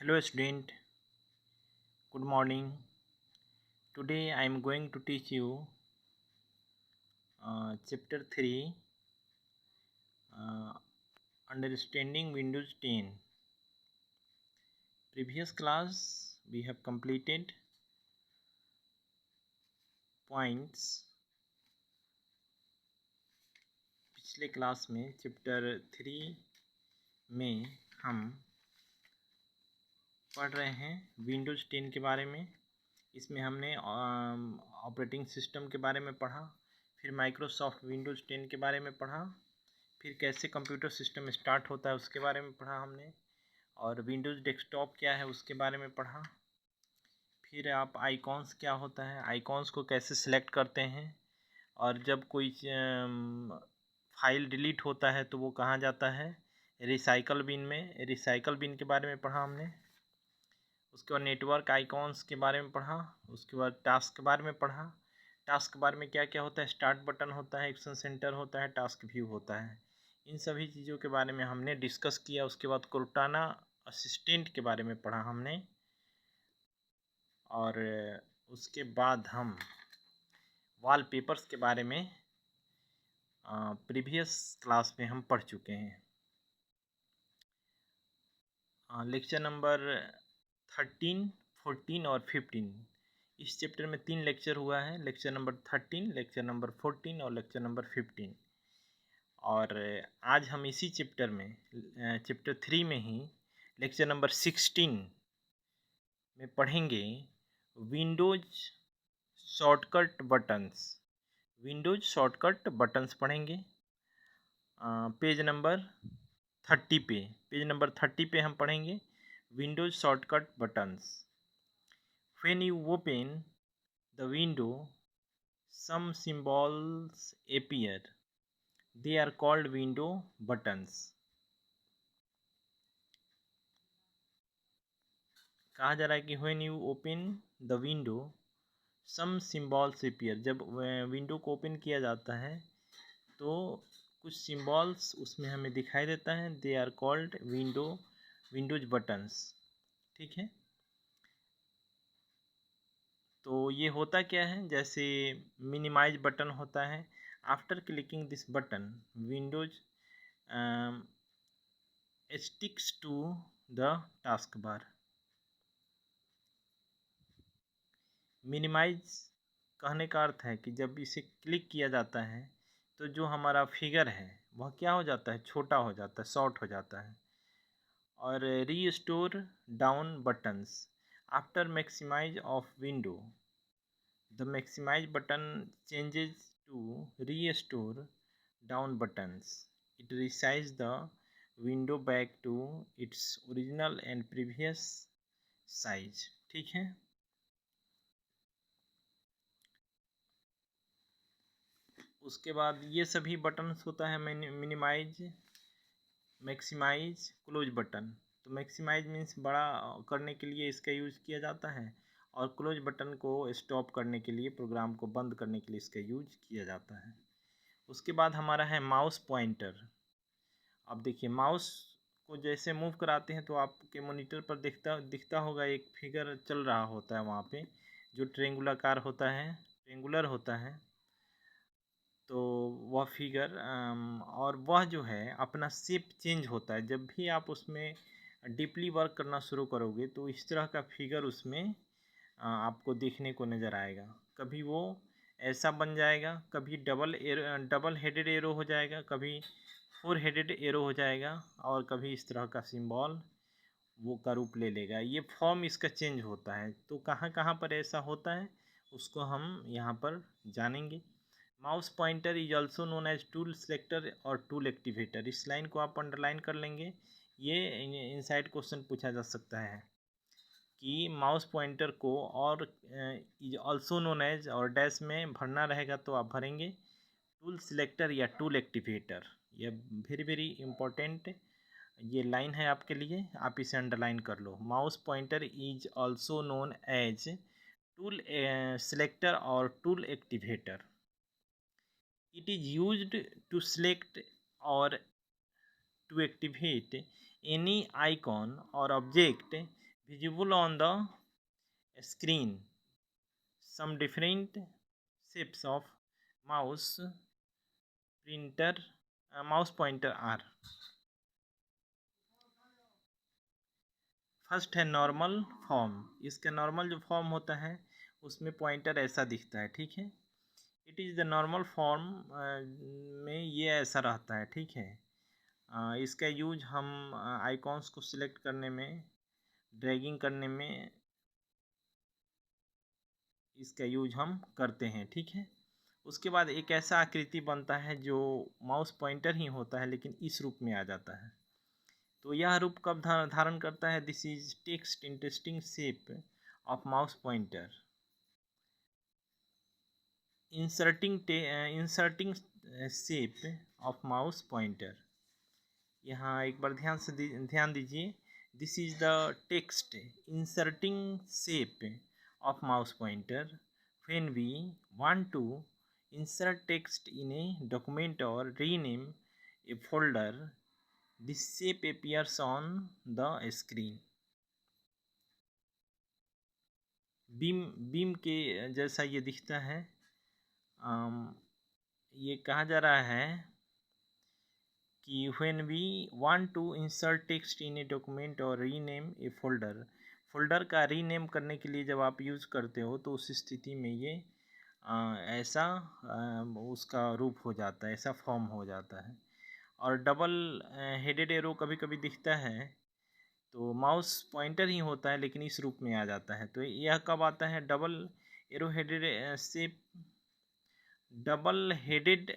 Hello student, good morning. Today I am going to teach you chapter 3 uh, understanding Windows 10. Previous class we have completed points. पिछले class में chapter 3 में हम पढ़ रहे हैं Windows 10 के बारे में। इसमें हमने ऑपरेटिंग सिस्टम के बारे में पढ़ा, फिर माइक्रोसॉफ्ट विंडोज़ 10 के बारे में पढ़ा, फिर कैसे कंप्यूटर सिस्टम स्टार्ट होता है उसके बारे में पढ़ा हमने, और विंडोज़ डेस्कटॉप क्या है उसके बारे में पढ़ा। फिर आप आइकॉन्स क्या होता है, आइकॉन्स को कैसे सिलेक्ट करते हैं, और जब कोई फाइल डिलीट होता है तो वो कहाँ जाता है, रिसाइकल बिन में। रिसाइकल बिन के बारे में पढ़ा हमने। उसके बाद नेटवर्क आइकॉन्स के बारे में पढ़ा। उसके बाद टास्क के बारे में पढ़ा। टास्क के बारे में क्या क्या होता है, स्टार्ट बटन होता है, एक्शन सेंटर होता है, टास्क व्यू होता है। इन सभी चीज़ों के बारे में हमने डिस्कस किया। उसके बाद कोर्टाना असिस्टेंट के बारे में पढ़ा हमने, और उसके बाद हम वॉलपेपर्स के बारे में प्रीवियस क्लास में हम पढ़ चुके हैं। लेक्चर नंबर 13, 14 और 15, इस चैप्टर में 3 लेक्चर हुआ है। लेक्चर नंबर 13, लेक्चर नंबर 14 और लेक्चर नंबर 15। और आज हम इसी चैप्टर में चैप्टर 3 में ही लेक्चर नंबर 16 में पढ़ेंगे Windows shortcut buttons. Windows shortcut buttons पढ़ेंगे। पेज नंबर 30 पे हम पढ़ेंगे Windows shortcut buttons. When you open the window some symbols appear, they are called window buttons। कहा जा रहा है कि when you open the window some symbols appear, जब विंडो को ओपन किया जाता है तो कुछ सिम्बॉल्स उसमें हमें दिखाई देता है। They are called windows buttons. ठीक है, तो ये होता क्या है, जैसे मिनिमाइज बटन होता है। After clicking this button windows sticks to the task bar. Minimise कहने का अर्थ है कि जब इसे क्लिक किया जाता है तो जो हमारा फिगर है वह क्या हो जाता है, छोटा हो जाता है, शॉर्ट हो जाता है। और restore down buttons after maximise of window, the maximise button changes to restore down buttons. It resize the window back to its original and previous size. ठीक है, उसके बाद ये सभी बटन्स होता है मिनिमाइज, मैक्सिमाइज, क्लोज बटन। तो maximise means बड़ा करने के लिए इसका यूज़ किया जाता है, और क्लोज बटन को स्टॉप करने के लिए, प्रोग्राम को बंद करने के लिए इसका यूज किया जाता है। उसके बाद हमारा है माउस पॉइंटर। अब देखिए, माउस को जैसे मूव कराते हैं तो आपके मॉनिटर पर दिखता होगा, एक फिगर चल रहा होता है वहाँ पे, जो ट्रेंगुलाकार होता है, ट्रेंगुलर होता है। तो वह फिगर और वह जो है अपना शेप चेंज होता है। जब भी आप उसमें डीपली वर्क करना शुरू करोगे तो इस तरह का फिगर उसमें आपको देखने को नज़र आएगा। कभी वो ऐसा बन जाएगा, कभी डबल हेडेड एरो हो जाएगा, कभी 4 हेडेड एरो हो जाएगा, और कभी इस तरह का सिंबल वो का रूप ले लेगा। ये फॉर्म इसका चेंज होता है। तो कहाँ कहाँ पर ऐसा होता है उसको हम यहाँ पर जानेंगे। Mouse pointer is also known as tool selector और टूल एक्टिवेटर। इस लाइन को आप अंडरलाइन कर लेंगे। ये इनसाइड क्वेश्चन पूछा जा सकता है कि माउस पॉइंटर को और इज ऑल्सो नोन एज और डैश में भरना रहेगा तो आप भरेंगे टूल सिलेक्टर या टूल एक्टिवेटर। यह वेरी वेरी इंपॉर्टेंट ये लाइन है आपके लिए, आप इसे अंडरलाइन कर लो। Mouse pointer is also known as tool selector और tool activator. It is used to select or to activate any icon or object visible on the screen. Some different shapes of mouse printer mouse pointer are. First है normal form. इसका normal जो form होता है उसमें pointer ऐसा दिखता है, ठीक है. It is the normal form में ये ऐसा रहता है, ठीक है. इसका यूज हम आइकॉन्स को सिलेक्ट करने में, ड्रैगिंग करने में इसका यूज हम करते हैं, ठीक है. उसके बाद एक ऐसा आकृति बनता है जो माउस पॉइंटर ही होता है लेकिन इस रूप में आ जाता है. तो यह रूप कब धारण करता है? This is text interesting shape of mouse pointer. Inserting shape of mouse pointer. यहाँ एक बार ध्यान दीजिए. This is the text inserting shape of mouse pointer. When we want to insert text in a document or rename a folder, this shape appears on the screen. Beam के जैसा ये दिखता है. ये कहा जा रहा है कि when we want to insert text in a document or rename a folder, folder का रीनेम करने के लिए जब आप यूज़ करते हो तो उस स्थिति में ये ऐसा उसका रूप हो जाता है, ऐसा फॉर्म हो जाता है. और डबल हेडेड एरो कभी कभी दिखता है तो माउस पॉइंटर ही होता है लेकिन इस रूप में आ जाता है. तो यह कब आता है? Double arrow headed shape. Double headed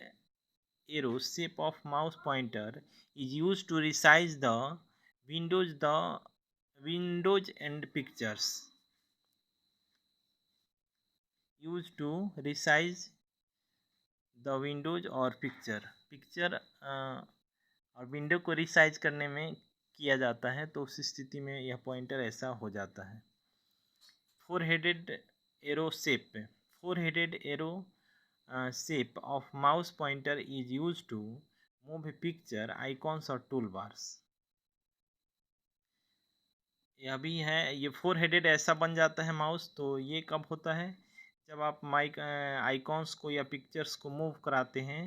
arrow shape of mouse pointer is use to resize the windows and pictures. Used to resize the windows और पिक्चर और विंडो को रिसाइज करने में किया जाता है. तो उस स्थिति में यह पॉइंटर ऐसा हो जाता है. Four headed arrow shape of mouse pointer is use to move picture, icons और टूल बार्स. यह भी है. ये फोर हेडेड ऐसा बन जाता है माउस. तो ये कब होता है? जब आप आइकॉन्स को या पिक्चर्स को मूव कराते हैं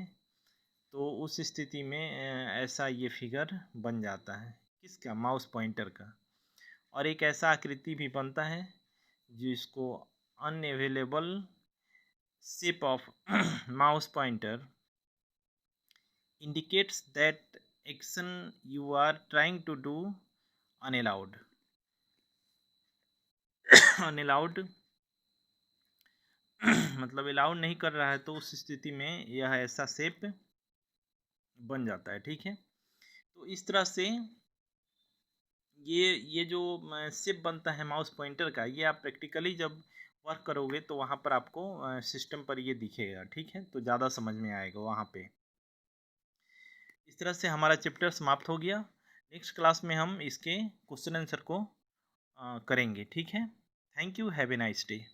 तो उस स्थिति में ऐसा ये फिगर बन जाता है. किसका? माउस पॉइंटर का. और एक ऐसा आकृति भी बनता है जिसको unavailable shape of mouse pointer indicates that action you are trying to do unallowed. Unallowed मतलब अलाउड नहीं कर रहा है तो उस स्थिति में यह ऐसा शेप बन जाता है, ठीक है. तो इस तरह से ये जो शेप बनता है माउस पॉइंटर का, ये आप प्रैक्टिकली जब वर्क करोगे तो वहाँ पर आपको सिस्टम पर ये दिखेगा, ठीक है. तो ज़्यादा समझ में आएगा वहाँ पे. इस तरह से हमारा चैप्टर समाप्त हो गया. नेक्स्ट क्लास में हम इसके क्वेश्चन आंसर को करेंगे, ठीक है. Thank you. Have a nice day.